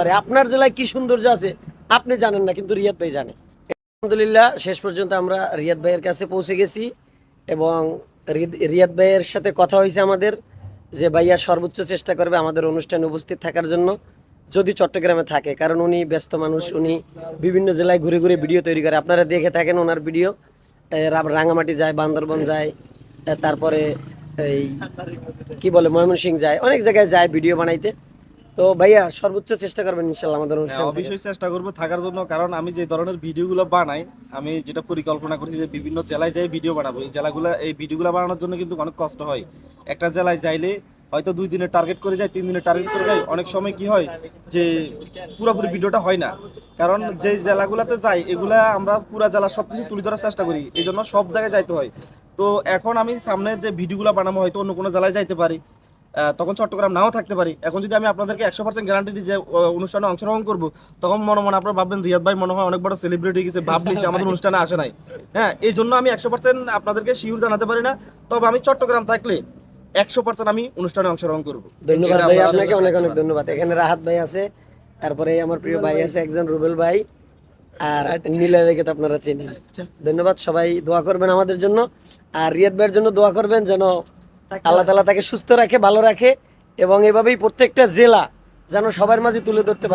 আরে আপনার জেলায় কি সৌন্দর্য আছে আপনি জানেন না, কিন্তু রিয়াদ ভাই জানে। আলহামদুলিল্লাহ শেষ পর্যন্ত আমরা রিয়াদ ভাইয়ের কাছে পৌঁছে গেছি এবং রিয়াদ ভাইয়ের সাথে কথা হয়েছে আমাদের যে ভাইয়া সর্বোচ্চ চেষ্টা করবে আমাদের অনুষ্ঠানে উপস্থিত থাকার জন্য, যদি চট্টগ্রামে থাকে, কারণ উনি ব্যস্ত মানুষ, উনি বিভিন্ন জেলায় ঘুরে ঘুরে ভিডিও তৈরি করে, আপনারা দেখে থাকেন ওনার ভিডিও। রাঙামাটি যায়, বান্দরবন যায়, তারপরে এই কি বলে ময়মনসিংহ যায়, অনেক জায়গায় যায় ভিডিও বানাইতে। তো ভাইয়া সর্বোচ্চ চেষ্টা করবেন ইনশাল্লাহ আমাদের হ্যাঁ, অনুষ্ঠান থেকে। অবশ্যই চেষ্টা করব থাকার জন্য, কারণ আমি যে ধরনের ভিডিওগুলো বানাই, আমি যেটা পরিকল্পনা করেছি যে বিভিন্ন জেলায় যাই ভিডিও বানাবো। এই ভিডিওগুলো বানানোর জন্য কিন্তু অনেক কষ্ট হয়। একটা জেলায় যাইলে হয়তো 2 দিনের টার্গেট করে যায়, 3 দিনের টার্গেট করে যায়। অনেক সময় কি হয় যে পুরোপুরি ভিডিওটা হয় না, কারণ যে জেলাগুলোতে যাই এগুলা আমরা পুরো জেলা সবকিছু তুলে ধরার চেষ্টা করি, এই জন্য সব জায়গায় যাইতে হয়। তো এখন আমি সামনে যে ভিডিওগুলো বানাবো হয়তো অন্য কোনো জেলায় যাইতে পারি, তখন চট্টগ্রাম নাও থাকতে পারি। এখন যদি আমি আপনাদেরকে 100% গ্যারান্টি দিই যে অনুষ্ঠানে অংশগ্রহণ করব, তখন মনে মনে আপনারা ভাববেন রিয়াদ ভাই মনে হয় অনেক বড় সেলিব্রিটি হয়ে গেছে, ভাব নিছে আমাদের অনুষ্ঠানে আসে নাই। হ্যাঁ, এই জন্য আমি 100% আপনাদেরকে শিওর জানাতে পারি না, তবে আমি চট্টগ্রাম থাকলে 100% আমি অনুষ্ঠানে অংশগ্রহণ করব। ধন্যবাদ ভাই, আপনাকে অনেক অনেক ধন্যবাদ। এখানে রাহাত ভাই আছে, তারপরে আমার প্রিয় ভাই আছে একজন রুবেল ভাই, আর নীলা ভাইকে তো আপনারা চেনেন। ধন্যবাদ, সবাই দোয়া করবেন আমাদের জন্য, আর রিয়াদ ভাইয়ের জন্য দোয়া করবেন যেন আল্লাহ তাআলা তাকে সুস্থ রাখে, ভালো রাখে, এবং এভাবেই প্রত্যেকটা জেলা যেন সবার মাঝে তুলে ধরতে পারে।